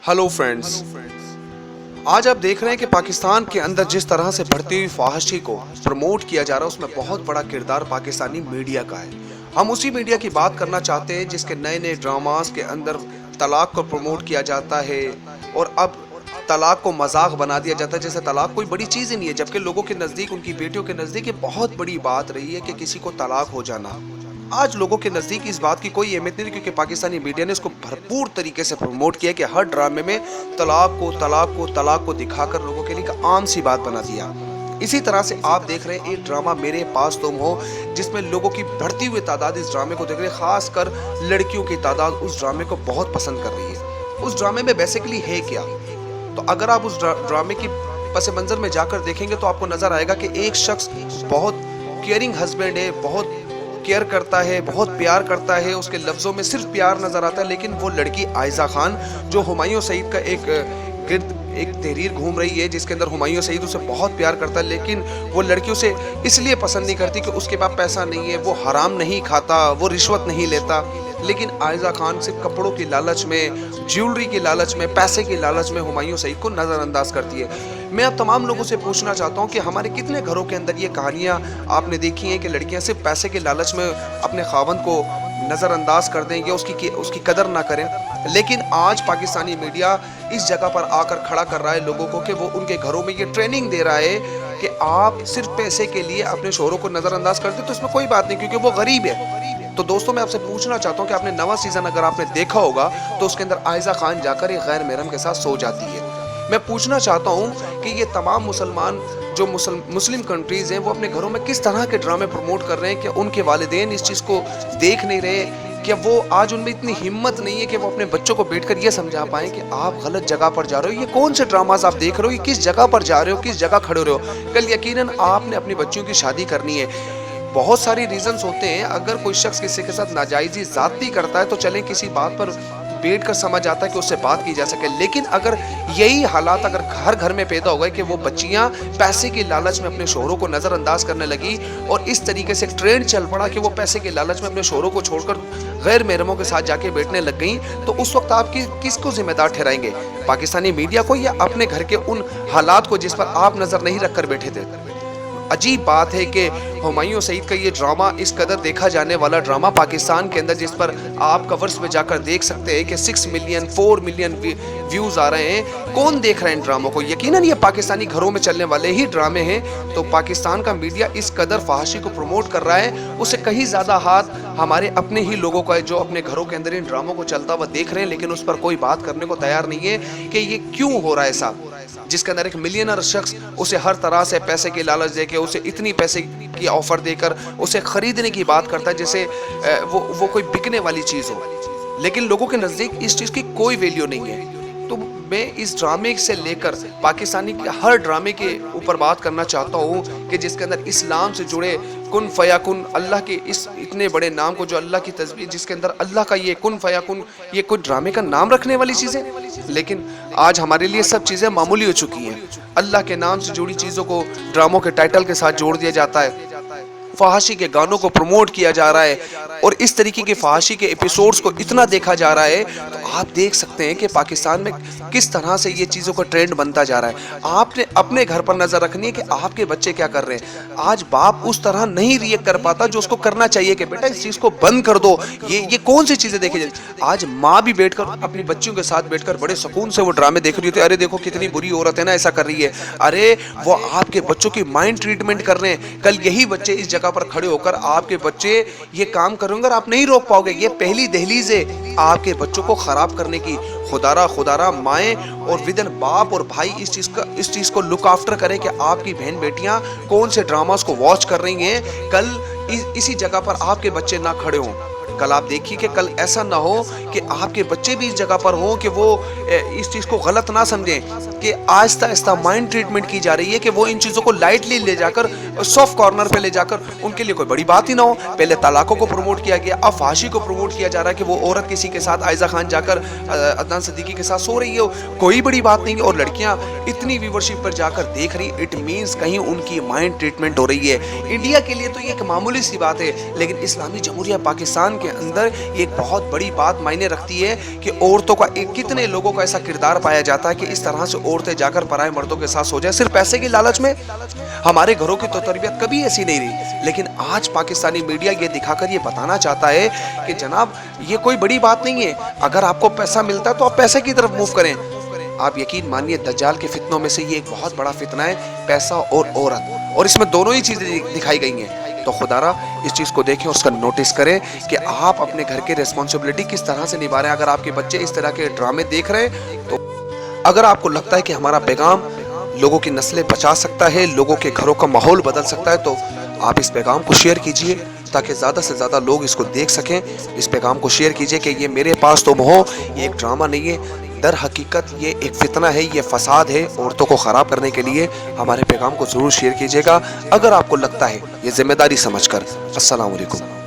Hello friends, आज आप देख रहे हैं कि पाकिस्तान के अंदर जिस तरह से बढ़ती हुई फाहशी को प्रमोट किया जा रहा है उसमें बहुत बड़ा किरदार पाकिस्तानी मीडिया का है। हम उसी मीडिया की बात करना चाहते हैं जिसके नए नए ड्रामास के अंदर तलाक को प्रमोट किया जाता है और अब तलाक को मजाक बना दिया जाता है जैसे तलाक कोई बड़ी चीज़ ही नहीं है, जबकि लोगों के नज़दीक, उनकी बेटियों के नज़दीक ये बहुत बड़ी बात रही है कि किसी को तलाक हो जाना। आज लोगों के नज़दीक इस बात की कोई अहमियत नहीं, क्योंकि पाकिस्तानी मीडिया ने इसको भरपूर तरीके से प्रमोट किया कि हर ड्रामे में तलाक को दिखाकर लोगों के लिए एक आम सी बात बना दिया। इसी तरह से आप देख रहे हैं एक ड्रामा मेरे पास तुम हो, जिसमें लोगों की बढ़ती हुई तादाद इस ड्रामे को देख रहे हैं, खासकर लड़कियों की तादाद उस ड्रामे को बहुत पसंद कर रही है। उस ड्रामे में बेसिकली है क्या, तो अगर आप उस ड्रामे की पस मंज़र में जाकर देखेंगे तो आपको नज़र आएगा कि एक शख्स बहुत केयरिंग हस्बैंड है, बहुत केयर करता है, बहुत प्यार करता है, उसके लफ्ज़ों में सिर्फ प्यार नज़र आता है। लेकिन वो लड़की आयज़ा खान जो हुमायूं सईद का एक तहरीर घूम रही है जिसके अंदर हुमायूं सईद उसे बहुत प्यार करता है, लेकिन वो लड़की उसे इसलिए पसंद नहीं करती कि उसके पास पैसा नहीं है, वो हराम नहीं खाता, वो रिश्वत नहीं लेता। लेकिन आयज़ा खान सिर्फ कपड़ों की लालच में, ज्वेलरी की लालच में, पैसे की लालच में हुमायूं सईद को नज़रअंदाज करती है। मैं अब तमाम लोगों से पूछना चाहता हूँ कि हमारे कितने घरों के अंदर ये कहानियाँ आपने देखी हैं कि लड़कियाँ सिर्फ पैसे के लालच में अपने खावंद को नज़रअंदाज कर दें या उसकी कदर ना करें। लेकिन आज पाकिस्तानी मीडिया इस जगह पर आकर खड़ा कर रहा है लोगों को कि वो उनके घरों में ये ट्रेनिंग दे रहा है कि आप सिर्फ पैसे के लिए अपने शोहरों को नज़रअंदाज कर दें तो इसमें कोई बात नहीं, क्योंकि वो गरीब है। तो दोस्तों, मैं आपसे पूछना चाहता हूँ कि आपने नवा सीज़न अगर आपने देखा होगा तो उसके अंदर आयज़ा खान जाकर एक गैर महरम के साथ सो जाती है। मैं पूछना चाहता हूँ कि ये तमाम मुसलमान जो मुस्लिम कंट्रीज़ हैं वो अपने घरों में किस तरह के ड्रामे प्रमोट कर रहे हैं कि उनके वालिदैन इस चीज़ को देख नहीं रहे, कि वो आज उनमें इतनी हिम्मत नहीं है कि वो अपने बच्चों को बैठकर ये समझा पाएँ कि आप गलत जगह पर जा रहे हो, ये कौन से ड्रामास आप देख रहे हो, ये किस जगह पर जा रहे हो, किस जगह खड़े हो रहे हो। कल यकीनन आपने अपनी बच्चियों की शादी करनी है। बहुत सारी रीजंस होते हैं, अगर कोई शख्स किसी के साथ नाजायज़ी ज़्यादती करता है तो चलें किसी बात पर बैठ कर समझ आता है कि उससे बात की जा सके। लेकिन अगर यही हालात अगर हर घर में पैदा हो गए कि वो बच्चियां पैसे की लालच में अपने शोहरों को नज़रअंदाज करने लगी और इस तरीके से एक ट्रेंड चल पड़ा कि वो पैसे के लालच में अपने शोहरों को छोड़कर गैर महरमों के साथ जाके बैठने लग गई, तो उस वक्त आप किसको जिम्मेदार ठहराएंगे, पाकिस्तानी मीडिया को या अपने घर के उन हालात को जिस पर आप नज़र नहीं रख कर बैठे थे। अजीब बात है कि हुमायूं सईद का ये ड्रामा, इस कदर देखा जाने वाला ड्रामा पाकिस्तान के अंदर, जिस पर आप कवर्स में जाकर देख सकते हैं कि 6 मिलियन 4 मिलियन व्यूज़ आ रहे हैं। कौन देख रहे हैं इन ड्रामों को? यकीनन ये पाकिस्तानी घरों में चलने वाले ही ड्रामे हैं। तो पाकिस्तान का मीडिया इस कदर फहाशी को प्रमोट कर रहा है, उससे कहीं ज़्यादा हाथ हमारे अपने ही लोगों का है जो अपने घरों के अंदर इन ड्रामों को चलता हुआ देख रहे हैं, लेकिन उस पर कोई बात करने को तैयार नहीं है कि ये क्यों हो रहा है ऐसा, जिसके अंदर एक मिलियनर शख्स उसे हर तरह से पैसे की लालच देके, उसे इतनी पैसे की ऑफर देकर उसे खरीदने की बात करता है जैसे वो कोई बिकने वाली चीज़ हो। लेकिन लोगों के नज़दीक इस चीज़ की कोई वैल्यू नहीं है। तो मैं इस ड्रामे से लेकर पाकिस्तानी के हर ड्रामे के ऊपर बात करना चाहता हूँ कि जिसके अंदर इस्लाम से जुड़े कुन फयाकुन, अल्लाह के इस इतने बड़े नाम को, जो अल्लाह की तस्बीह, जिसके अंदर अल्लाह का ये कुन फयाकुन, ये कोई ड्रामे का नाम रखने वाली चीज़ें। लेकिन आज हमारे लिए सब चीज़ें मामूली हो चुकी हैं। अल्लाह के नाम से जुड़ी चीज़ों को ड्रामों के टाइटल के साथ जोड़ दिया जाता है, फहाशी के गानों को प्रमोट किया जा रहा है और इस तरीके के फहाशी के एपिसोड्स को इतना देखा जा रहा है। तो आप देख सकते हैं कि पाकिस्तान में किस तरह से ये चीज़ों का ट्रेंड बनता जा रहा है। आपने अपने घर पर नज़र रखनी है कि आपके बच्चे क्या कर रहे हैं। आज बाप उस तरह नहीं रिएक्ट कर पाता जो उसको करना चाहिए कि बेटा इस चीज़ को बंद कर दो, ये कौन सी चीज़ें देखी जाती। आज माँ भी बैठकर अपनी बच्चियों के साथ बैठकर बड़े सुकून से वो ड्रामे देख रही होती है। अरे देखो कितनी बुरी औरत है ना, ऐसा कर रही है। अरे वो आपके बच्चों की माइंड ट्रीटमेंट कर रहे हैं। कल यही बच्चे इस जगह पर खड़े होकर आपके बच्चे ये काम करेंगे और आप नहीं रोक पाओगे। ये पहली दहलीज है आपके बच्चों को खराब करने की। खुदारा माएँ और विदन बाप और भाई इस चीज़ को लुक आफ्टर करें कि आपकी बहन बेटियां कौन से ड्रामास को वॉच कर रही हैं। कल इसी जगह पर आपके बच्चे ना खड़े हों। कल आप देखिए कि कल ऐसा ना हो कि आपके बच्चे भी इस जगह पर हों कि वो इस चीज़ को गलत ना समझें कि आहिस्ता आहिस्ता माइंड ट्रीटमेंट की जा रही है कि वो इन चीज़ों को लाइटली ले जाकर सॉफ्ट कॉर्नर पे ले जाकर उनके लिए कोई बड़ी बात ही ना हो। पहले तलाकों को प्रमोट किया गया, अब फांसी को प्रमोट किया जा रहा है कि वो औरत किसी के साथ, आयज़ा खान जाकर अदनान सिद्दीकी के साथ सो रही है, कोई बड़ी बात नहीं है। और लड़कियाँ इतनी व्यूवरशिप पर जाकर देख रही, इट मीन्स कहीं उनकी माइंड ट्रीटमेंट हो रही है। इंडिया के लिए तो ये एक मामूली सी बात है, लेकिन इस्लामी जमहूरिया पाकिस्तान کے اندر ایک بہت بڑی بات معنی رکھتی ہے کہ عورتوں کا کتنے لوگوں کا ایسا کردار پایا جاتا ہے کہ اس طرح سے عورتیں جا کر پرائے مردوں کے ساتھ سو جائیں صرف پیسے کی لالچ میں۔ ہمارے گھروں کی تو تربیت کبھی ایسی نہیں رہی، لیکن آج پاکستانی میڈیا یہ دکھا کر یہ بتانا چاہتا ہے کہ جناب یہ کوئی بڑی بات نہیں ہے، اگر آپ کو پیسہ ملتا ہے تو آپ پیسے کی طرف موو کریں۔ آپ یقین مانیے دجال کے فتنوں میں سے یہ ایک بہت بڑا فتنہ ہے پیسہ اور عورت، اور اس میں دونوں ہی چیزیں دکھائی گئی ہیں۔ تو خدا را اس چیز کو دیکھیں، اس کا نوٹس کریں کہ آپ اپنے گھر کے ریسپانسبلٹی کس طرح سے نبھا رہے ہیں۔ اگر آپ کے بچے اس طرح کے ڈرامے دیکھ رہے ہیں تو اگر آپ کو لگتا ہے کہ ہمارا پیغام لوگوں کی نسلیں بچا سکتا ہے، لوگوں کے گھروں کا ماحول بدل سکتا ہے، تو آپ اس پیغام کو شیئر کیجئے تاکہ زیادہ سے زیادہ لوگ اس کو دیکھ سکیں۔ اس پیغام کو شیئر کیجئے کہ یہ میرے پاس تم ہو یہ ایک ڈرامہ نہیں ہے، در حقیقت یہ ایک فتنہ ہے، یہ فساد ہے عورتوں کو خراب کرنے کے لیے۔ ہمارے پیغام کو ضرور شیئر کیجئے گا اگر آپ کو لگتا ہے یہ ذمہ داری سمجھ کر۔ السلام علیکم۔